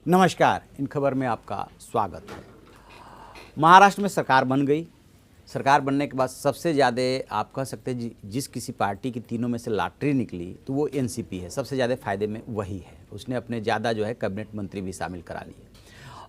नमस्कार, इन खबर में आपका स्वागत है। महाराष्ट्र में सरकार बन गई। सरकार बनने के बाद सबसे ज़्यादा आप कह सकते हैं जिस किसी पार्टी की तीनों में से लॉटरी निकली तो वो एनसीपी है। सबसे ज़्यादा फायदे में वही है। उसने अपने ज़्यादा कैबिनेट मंत्री भी शामिल करा लिए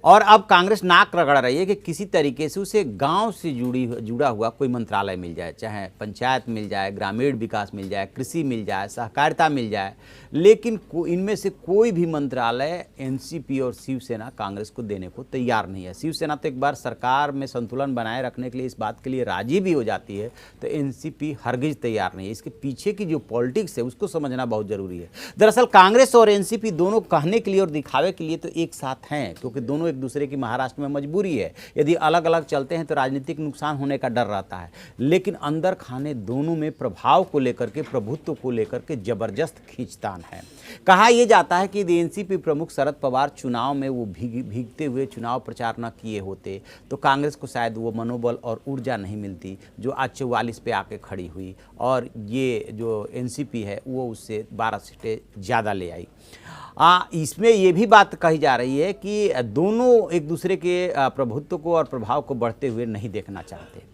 और अब कांग्रेस नाक रगड़ रही है कि किसी तरीके से उसे गांव से जुड़ा हुआ कोई मंत्रालय मिल जाए, चाहे पंचायत मिल जाए, ग्रामीण विकास मिल जाए, कृषि मिल जाए, सहकारिता मिल जाए, लेकिन इनमें से कोई भी मंत्रालय एनसीपी और शिवसेना कांग्रेस को देने को तैयार नहीं है। शिवसेना तो एक बार सरकार में संतुलन बनाए रखने के लिए इस बात के लिए राजी भी हो जाती है, तो एनसीपी हरगिज तैयार नहीं है। इसके पीछे की जो पॉलिटिक्स है उसको समझना बहुत जरूरी है। दरअसल कांग्रेस और एनसीपी दोनों कहने के लिए और दिखावे के लिए तो एक साथ हैं, क्योंकि दोनों एक दूसरे की महाराष्ट्र में मजबूरी है। यदि अलग अलग चलते हैं तो राजनीतिक नुकसान होने का डर रहता है, लेकिन अंदर खाने दोनों में प्रभाव को लेकर के, प्रभुत्व को लेकर के जबरदस्त खींचतान है। कहा यह जाता है कि यदि एनसीपी प्रमुख शरद पवार चुनाव में वो भीगते हुए चुनाव प्रचार न किए होते तो कांग्रेस को शायद वो मनोबल और ऊर्जा नहीं मिलती जो आज 44 पे आके खड़ी हुई, और ये जो एनसीपी है वो उससे 12 सीटें ज़्यादा ले आई। इसमें ये भी बात कही जा रही है कि दोनों एक दूसरे के प्रभुत्व को और प्रभाव को बढ़ते हुए नहीं देखना चाहते।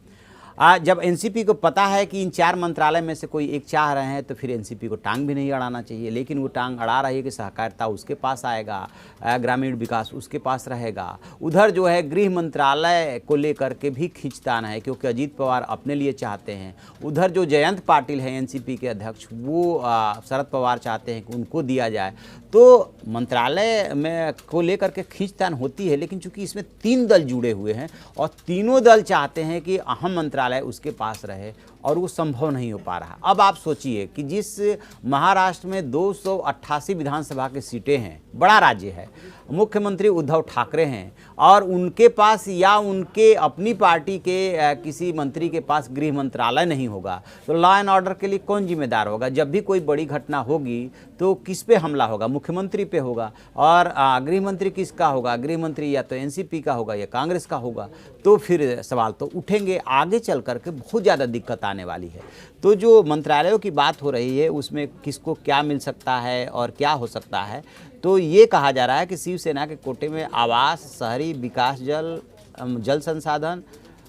जब एनसीपी को पता है कि इन 4 मंत्रालय में से कोई एक चाह रहे हैं तो फिर एनसीपी को टांग भी नहीं अड़ाना चाहिए, लेकिन वो टांग अड़ा रही है कि सहकारिता उसके पास आएगा, ग्रामीण विकास उसके पास रहेगा। उधर गृह मंत्रालय को लेकर के भी खींचतान है, क्योंकि अजीत पवार अपने लिए चाहते हैं। उधर जो जयंत पाटिल हैं एनसीपी के अध्यक्ष, वो शरद पवार चाहते हैं कि उनको दिया जाए। तो मंत्रालय में को लेकर के खींचतान होती है, लेकिन चूंकि इसमें 3 दल जुड़े हुए हैं और तीनों दल चाहते हैं कि अहम मंत्रालय उसके पास रहे, और वो संभव नहीं हो पा रहा। अब आप सोचिए कि जिस महाराष्ट्र में 288 विधानसभा की सीटें हैं, बड़ा राज्य है, मुख्यमंत्री उद्धव ठाकरे हैं, और उनके पास या उनके अपनी पार्टी के किसी मंत्री के पास गृह मंत्रालय नहीं होगा, तो लॉ एंड ऑर्डर के लिए कौन जिम्मेदार होगा? जब भी कोई बड़ी घटना होगी तो किस पे हमला होगा? मुख्यमंत्री पे होगा। और गृह मंत्री किसका होगा? गृह मंत्री या तो एनसीपी का होगा या कांग्रेस का होगा। तो फिर सवाल तो उठेंगे, आगे चल करके बहुत ज़्यादा दिक्कत आने वाली है। तो जो मंत्रालयों की बात हो रही है उसमें किसको क्या मिल सकता है और क्या हो सकता है, तो ये कहा जा रहा है कि शिवसेना के कोटे में आवास, शहरी विकास, जल संसाधन,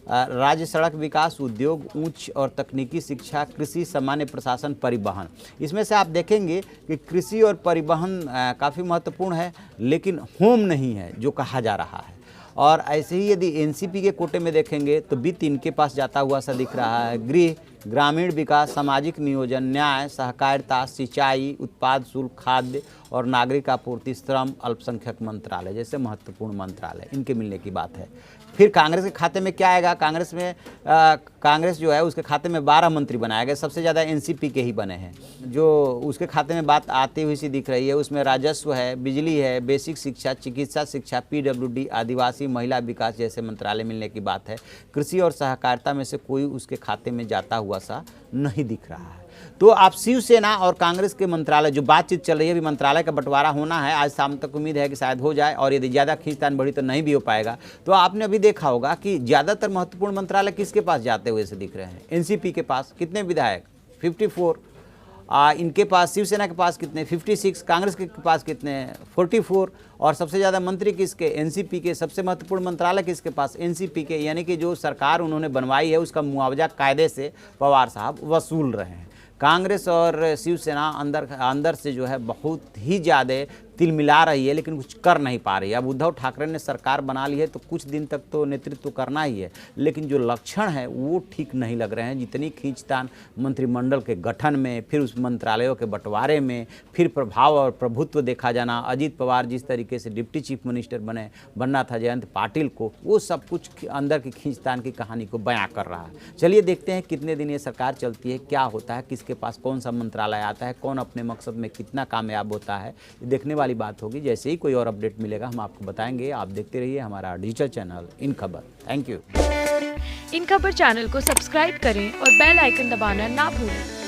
राज्य सड़क विकास, उद्योग, उच्च और तकनीकी शिक्षा, कृषि, सामान्य प्रशासन, परिवहन। इसमें से आप देखेंगे कि कृषि और परिवहन काफ़ी महत्वपूर्ण है, लेकिन होम नहीं है जो कहा जा रहा है। और ऐसे ही यदि एनसीपी के कोटे में देखेंगे तो वित्त इनके पास जाता हुआ सा दिख रहा है। गृह, ग्रामीण विकास, सामाजिक नियोजन, न्याय, सहकारिता, सिंचाई, उत्पाद शुल्क, खाद्य और नागरिक आपूर्ति, श्रम, अल्पसंख्यक मंत्रालय जैसे महत्वपूर्ण मंत्रालय इनके मिलने की बात है। फिर कांग्रेस के खाते में क्या आएगा? कांग्रेस में कांग्रेस उसके खाते में 12 मंत्री बनाए गए, सबसे ज़्यादा एनसीपी के ही बने हैं। जो उसके खाते में बात आती हुई सी दिख रही है, उसमें राजस्व है, बिजली है, बेसिक शिक्षा, चिकित्सा शिक्षा, पीडब्ल्यूडी, आदिवासी, महिला विकास जैसे मंत्रालय मिलने की बात है। कृषि और सहकारिता में से कोई उसके खाते में जाता हुआ सा नहीं दिख रहा है। तो आप शिवसेना और कांग्रेस के मंत्रालय जो बातचीत चल रही है, अभी मंत्रालय का बंटवारा होना है, आज शाम तक उम्मीद है कि शायद हो जाए, और यदि ज़्यादा खींचतान बढ़ी तो नहीं भी हो पाएगा। तो आपने अभी देखा होगा कि ज़्यादातर महत्वपूर्ण मंत्रालय किसके पास जाते हुए से दिख रहे हैं? एनसीपी के पास। कितने विधायक? 54। इनके पास, शिवसेना के पास कितने? 56। कांग्रेस के पास कितने? 44। और सबसे ज़्यादा मंत्री किसके? एनसीपी के। सबसे महत्वपूर्ण मंत्रालय किसके पास? एनसीपी के। यानी कि जो सरकार उन्होंने बनवाई है उसका मुआवजा कायदे से पवार साहब वसूल रहे हैं। कांग्रेस और शिवसेना अंदर से बहुत ही ज़्यादा तिलमिला रही है, लेकिन कुछ कर नहीं पा रही है। अब उद्धव ठाकरे ने सरकार बना ली है तो कुछ दिन तक तो नेतृत्व करना ही है, लेकिन जो लक्षण है वो ठीक नहीं लग रहे हैं। जितनी खींचतान मंत्रिमंडल के गठन में, फिर उस मंत्रालयों के बंटवारे में, फिर प्रभाव और प्रभुत्व देखा जाना, अजीत पवार जिस तरीके से डिप्टी चीफ मिनिस्टर बनना था जयंत पाटिल को, वो सब कुछ अंदर की खींचतान की कहानी को बयां कर रहा है। चलिए देखते हैं कितने दिन ये सरकार चलती है, क्या होता है, किसके पास कौन सा मंत्रालय आता है, कौन अपने मकसद में कितना कामयाब होता है, देखने वाली बात होगी। जैसे ही कोई और अपडेट मिलेगा हम आपको बताएंगे। आप देखते रहिए हमारा डिजिटल चैनल इन खबर। Thank you. इन खबर चैनल को सब्सक्राइब करें और बेल आइकन दबाना ना भूलें।